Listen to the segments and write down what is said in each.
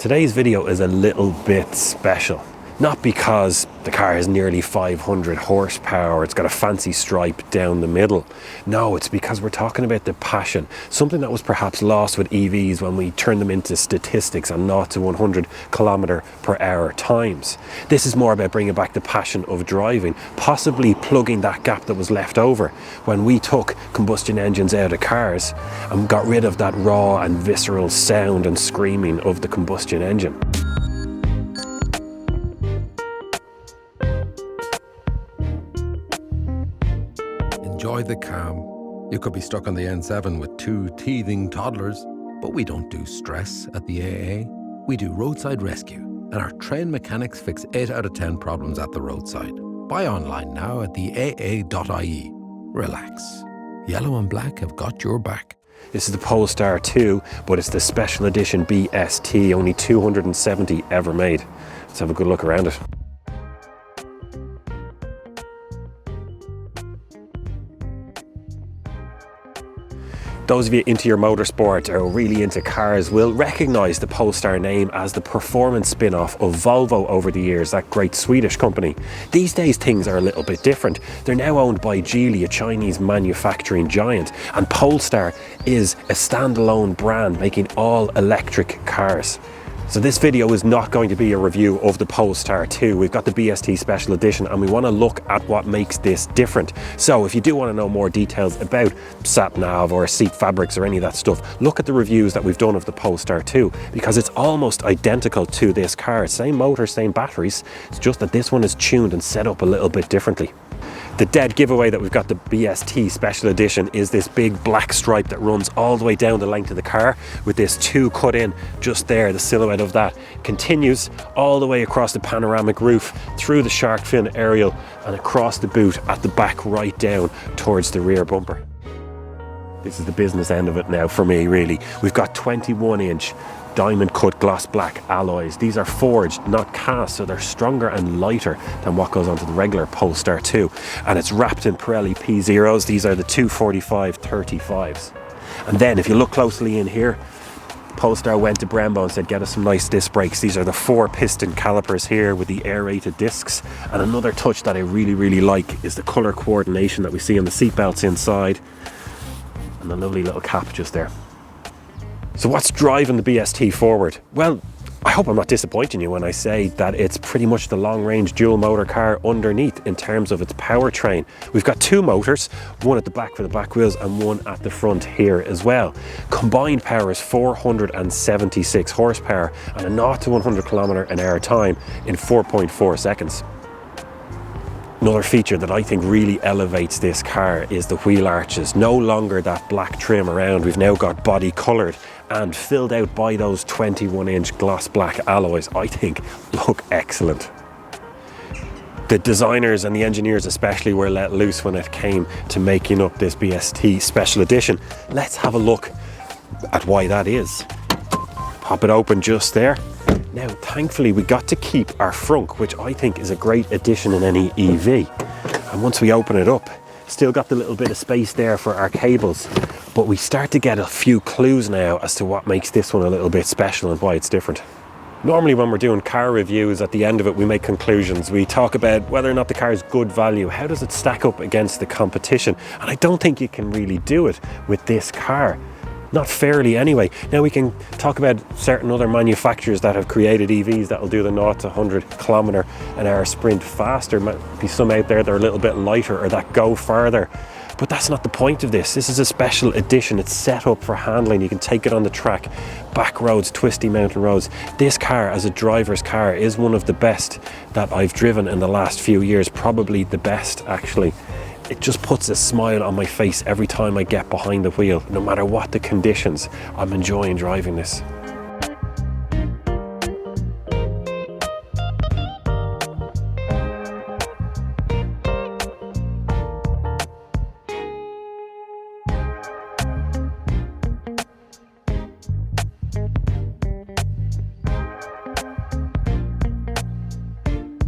Today's video is a little bit special. Not because the car has nearly 500 horsepower, it's got a fancy stripe down the middle. No, it's because we're talking about the passion, something that was perhaps lost with EVs when we turned them into statistics on 0 to 100 km/h times. This is more about bringing back the passion of driving, possibly plugging that gap that was left over when we took combustion engines out of cars and got rid of that raw and visceral sound and screaming of the combustion engine. Enjoy the calm. You could be stuck on the N7 with 2 teething toddlers, but we don't do stress at the AA. We do roadside rescue, and our trained mechanics fix 8 out of 10 problems at the roadside. Buy online now at theAA.ie. Relax. Yellow and black have got your back. This is the Polestar 2, but it's the special edition BST, only 270 ever made. Let's have a good look around it. Those of you into your motorsport or really into cars will recognise the Polestar name as the performance spin-off of Volvo over the years, that great Swedish company. These days things are a little bit different. They're now owned by Geely, a Chinese manufacturing giant, and Polestar is a standalone brand making all electric cars. So this video is not going to be a review of the Polestar 2. We've got the BST Special Edition and we want to look at what makes this different. So if you do want to know more details about sat nav or seat fabrics or any of that stuff, look at the reviews that we've done of the Polestar 2, because it's almost identical to this car. Same motor, same batteries. It's just that this one is tuned and set up a little bit differently. The dead giveaway that we've got the BST Special Edition is this big black stripe that runs all the way down the length of the car with this 2 cut in just there. The silhouette of that continues all the way across the panoramic roof, through the shark fin aerial and across the boot at the back right down towards the rear bumper. This is the business end of it now for me, really. We've got 21-inch diamond cut gloss black alloys. These are forged, not cast, so they're stronger and lighter than what goes onto the regular Polestar 2. And it's wrapped in Pirelli P0s. These are the 245/35s. And then if you look closely in here, Polestar went to Brembo and said, get us some nice disc brakes. These are the 4-piston calipers here with the aerated discs. And another touch that I really like is the colour coordination that we see on the seat belts inside, and the lovely little cap just there. So what's driving the BST forward? Well, I hope I'm not disappointing you when I say that it's pretty much the long-range dual motor car underneath in terms of its powertrain. We've got 2 motors, one at the back for the back wheels and one at the front here as well. Combined power is 476 horsepower and a 0 to 100 km/h time in 4.4 seconds. Another feature that I think really elevates this car is the wheel arches. No longer that black trim around. We've now got body coloured and filled out by those 21-inch gloss black alloys. I think look excellent. The designers and the engineers especially were let loose when it came to making up this BST Special Edition. Let's have a look at why that is. Pop it open just there. Now, thankfully, we got to keep our frunk, which I think is a great addition in any EV. And once we open it up, still got the little bit of space there for our cables. But we start to get a few clues now as to what makes this one a little bit special and why it's different. Normally when we're doing car reviews, at the end of it, we make conclusions. We talk about whether or not the car is good value. How does it stack up against the competition? And I don't think you can really do it with this car. Not fairly anyway. Now we can talk about certain other manufacturers that have created EVs that will do the 0 to 100 km/h sprint faster. Might be some out there that are a little bit lighter or that go farther. But that's not the point of this. This is a special edition. It's set up for handling. You can take it on the track, back roads, twisty mountain roads. This car, as a driver's car, is one of the best that I've driven in the last few years. Probably the best, actually. It just puts a smile on my face every time I get behind the wheel. No matter what the conditions, I'm enjoying driving this.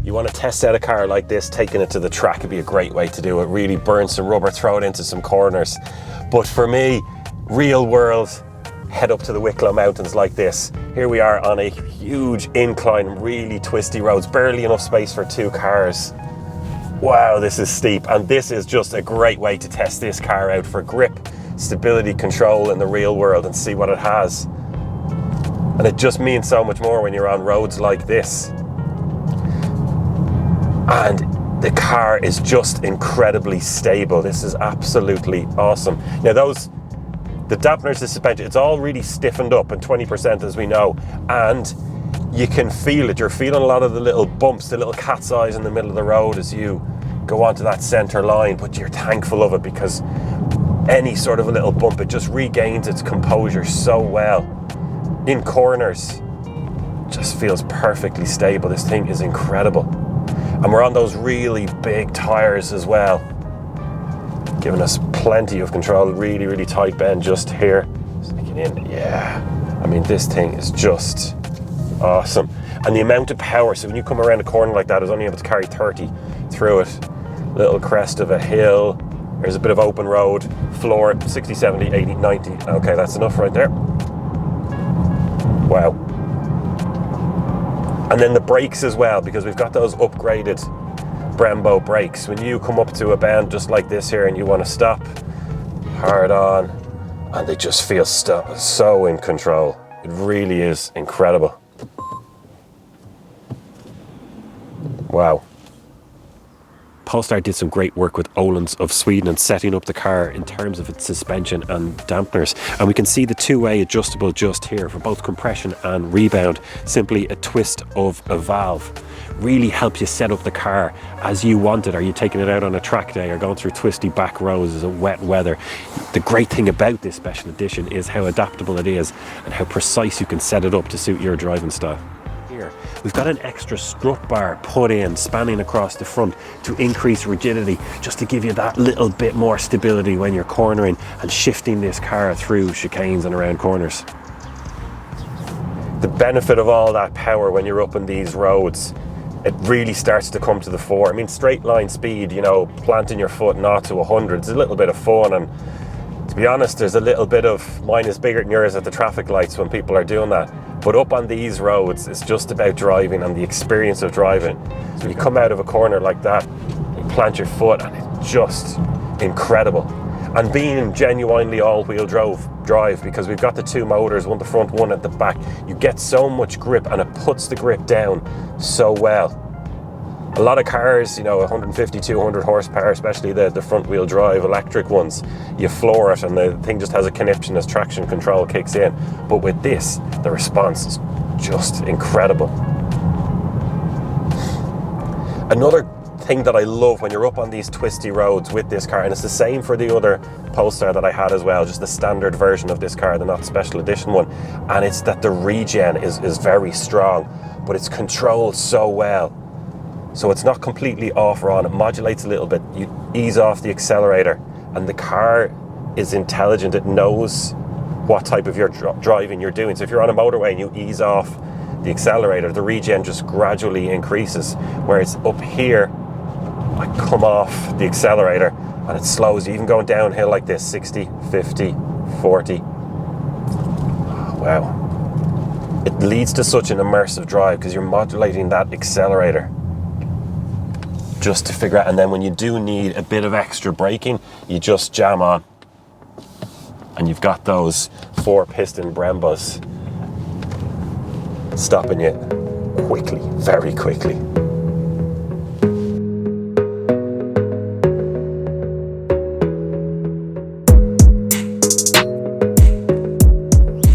You want to test out a car like this, taking it to the track would be a great way to do it. Really burn some rubber, throw it into some corners. But for me, real world, head up to the Wicklow Mountains like this. Here we are on a huge incline, really twisty roads, barely enough space for 2 cars. Wow, this is steep, and this is just a great way to test this car out for grip, stability, control in the real world and see what it has. And it just means so much more when you're on roads like this. And the car is just incredibly stable. This is absolutely awesome. Now the dampeners, the suspension, it's all really stiffened up, and 20% as we know, and you can feel it. You're feeling a lot of the little bumps, the little cat's eyes in the middle of the road as you go onto that center line, but you're thankful of it because any sort of a little bump, it just regains its composure so well. In corners, just feels perfectly stable. This thing is incredible. And we're on those really big tires as well, giving us plenty of control. Really, really tight bend just here. Sneaking in, yeah. I mean, this thing is just awesome. And the amount of power, so when you come around a corner like that, it's only able to carry 30 through it. Little crest of a hill, there's a bit of open road, floor, 60, 70, 80, 90. Okay, that's enough right there. Wow. And then the brakes as well, because we've got those upgraded Brembo brakes. When you come up to a bend just like this here and you want to stop, hard on, and they just feel so in control. It really is incredible. Wow. Polestar did some great work with Öhlins of Sweden and setting up the car in terms of its suspension and dampeners. And we can see the two-way adjustable just here for both compression and rebound. Simply a twist of a valve. Really helps you set up the car as you want it. Are you taking it out on a track day or going through twisty back roads as a wet weather? The great thing about this special edition is how adaptable it is and how precise you can set it up to suit your driving style. We've got an extra strut bar put in, spanning across the front to increase rigidity, just to give you that little bit more stability when you're cornering and shifting this car through chicanes and around corners. The benefit of all that power when you're up on these roads, it really starts to come to the fore. I mean, straight line speed, you know, planting your foot 0 to 100, it's a little bit of fun, and to be honest, there's a little bit of mine is bigger than yours at the traffic lights when people are doing that. But up on these roads, it's just about driving and the experience of driving. So you come out of a corner like that, you plant your foot, and it's just incredible. And being genuinely all-wheel drive, because we've got the 2 motors, one at the front, one at the back, you get so much grip, and it puts the grip down so well. A lot of cars, you know, 150, 200 horsepower, especially the front-wheel drive electric ones, you floor it and the thing just has a conniption as traction control kicks in. But with this, the response is just incredible. Another thing that I love when you're up on these twisty roads with this car, and it's the same for the other Polestar that I had as well, just the standard version of this car, the not special edition one, and it's that the regen is very strong, but it's controlled so well. So it's not completely off or on, it modulates a little bit. You ease off the accelerator and the car is intelligent. It knows what type of driving you're doing. So if you're on a motorway and you ease off the accelerator, the regen just gradually increases. Whereas up here, I come off the accelerator and it slows you, even going downhill like this, 60, 50, 40. Wow. It leads to such an immersive drive because you're modulating that accelerator just to figure out, and then when you do need a bit of extra braking, you just jam on and you've got those 4-piston Brembos stopping you quickly, very quickly.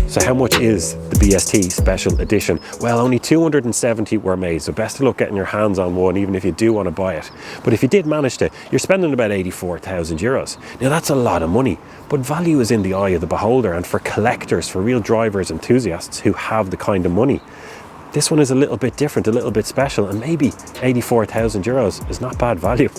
So how much is the BST Special Edition? Well, only 270 were made, so best of luck getting your hands on one, even if you do want to buy it. But if you did manage to, you're spending about 84,000 euros. Now that's a lot of money, but value is in the eye of the beholder, and for collectors, for real drivers, enthusiasts who have the kind of money, this one is a little bit different, a little bit special, and maybe 84,000 euros is not bad value.